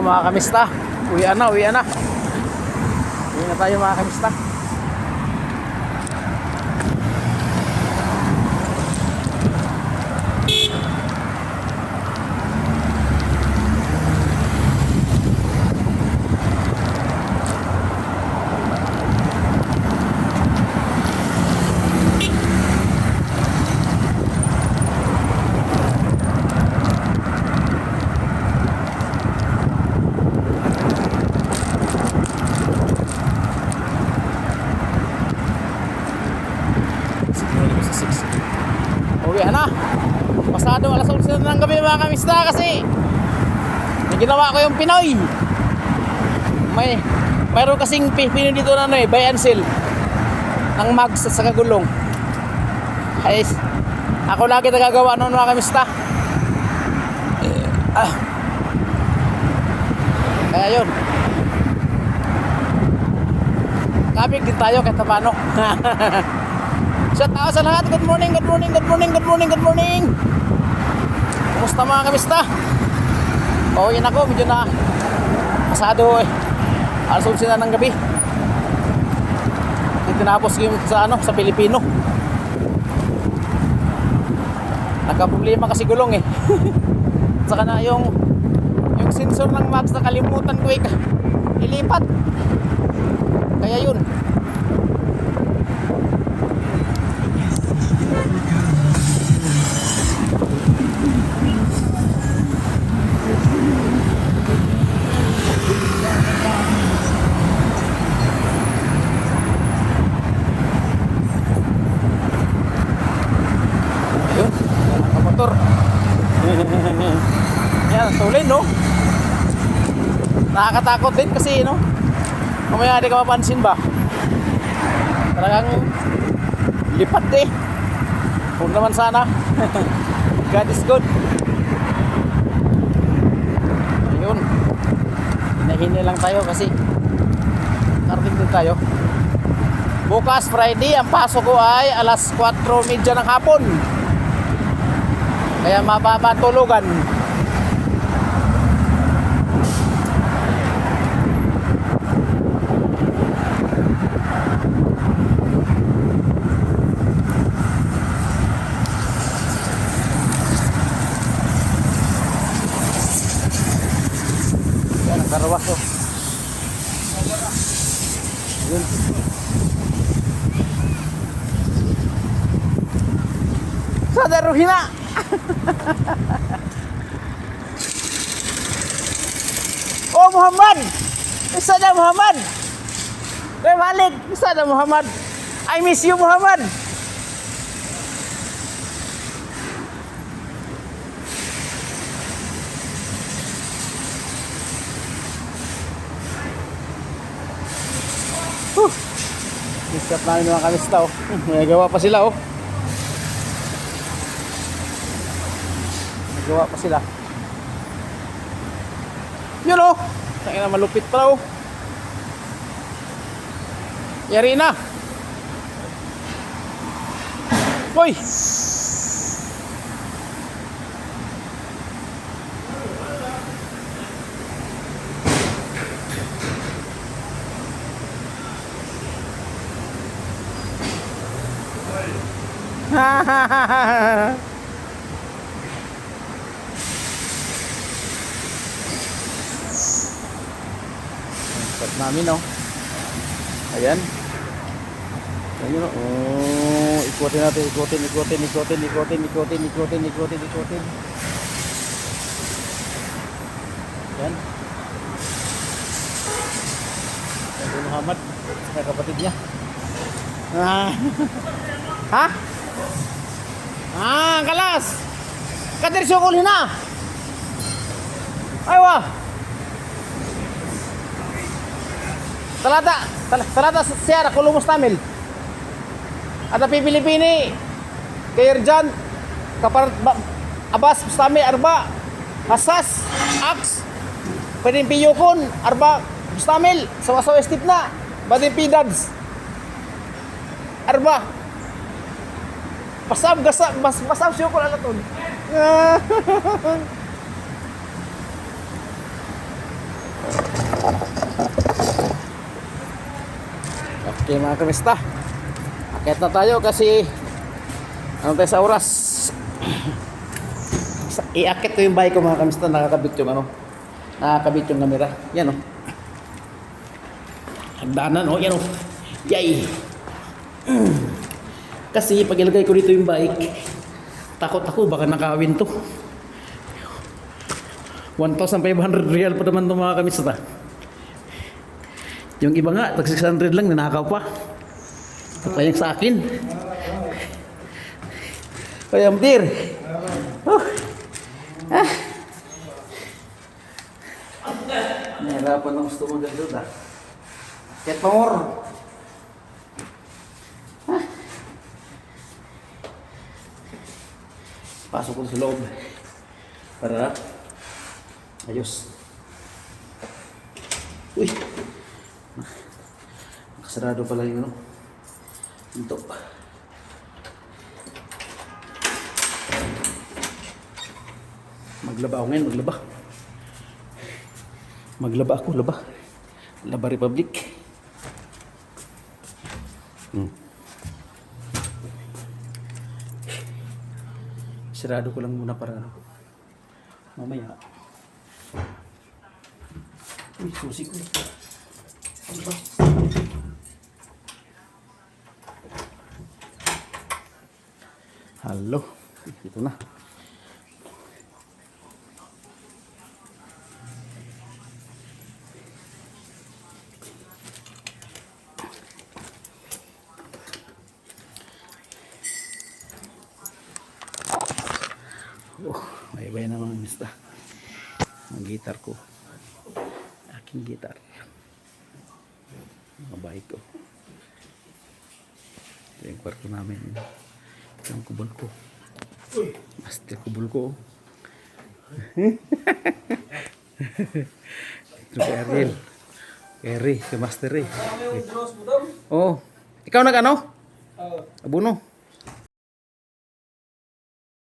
So mga kamista, uwian na. Uwi na tayo mga kamista. Uwi na. Pasado alas 11 na ng gabi mga kamista kasi may ginawa ko yung Pinoy. Mayroon kasing Pinoy dito na buy and sell ng mags at saka gulong. Ay, ako lagi nagagawa noon mga kamista. Kaya yun, kabig din tayo kahit paano. Shout out sa lahat. Good morning. Kumusta mga kamista? Pauwiin ako, medyo na pasado alas 11 na ng gabi. Tinapos ko yung sa Pilipino. Nagka-problema kasi gulong Saka na yung sensor ng mags nakalimutan ko ilipat. Kaya yun. Yan, tulin no. Nakakatakot din kasi mamaya di ka mapansin ba, talagang lipat huwag naman sana. God is good. Ayun, hinahinay lang tayo kasi karating din tayo. Bukas Friday, ang pasok ko ay alas 4:30 ng hapon. Kaya mababa tulugan. Yan ang karawas Yun. Sa daruhina. Oh Muhammad, isa na Muhammad. Balik, isa na Muhammad. I miss you Muhammad. Diskat namin mga kamista may gawa pa sila Gawa pa sila. Yun tangina malupit pa Yari na. Hoy. Ha ha ha ha. Start namin Ayan. Ayun ikutin natin, ikutin. Ayan. Ayan Muhammad sa kapatid niya. Ha? Kalas. Kadir syukulin na. Aywa. Talata siya kulong mustamil. At Pilipini Kayerjan kapar Abbas mustamil arba hasas aks pwedeng piyukon arba mustamil sawasaw estip na badin pidads arba pasab syukol alaton. Okay mga kamista. Akit na tayo kasi ano tayo sa oras. Iakit ko yung bike ko mga kamista. Nakakabit yung ano. Nakakabit yung camera. Yan o. Hagdanan o. Yan o. Yay. Kasi pag ilagay ko dito yung bike, takot ako baka nakawin to. 1,500 real pa naman itong mga kamista. Yung iba nga, tag 600 lang, ninakaw pa. Kapayang sa akin. Kaya mdir. Nahirapan ang gusto mong gandun ah. Kahit pa more. Pasok ko sa loob. Para ayos. Uy. Nakasarado pala yung ano. Ito. Maglaba ako ngayon, maglaba. Maglaba ako, laba. Laba Republic. Sarado ko lang muna para ano. Mamaya. Uy, susi ko. Ano ba? Halo. Ito na. Oh, may iba na mga mista. Ang gitar ko. Aking gitar. Mga bike ko. Ito yung kwarto namin. Ito yung kubol ko. Master kubol ko. Ito si Ariel. Eri, si Master eh. Oh, ikaw nag ano? Abuno.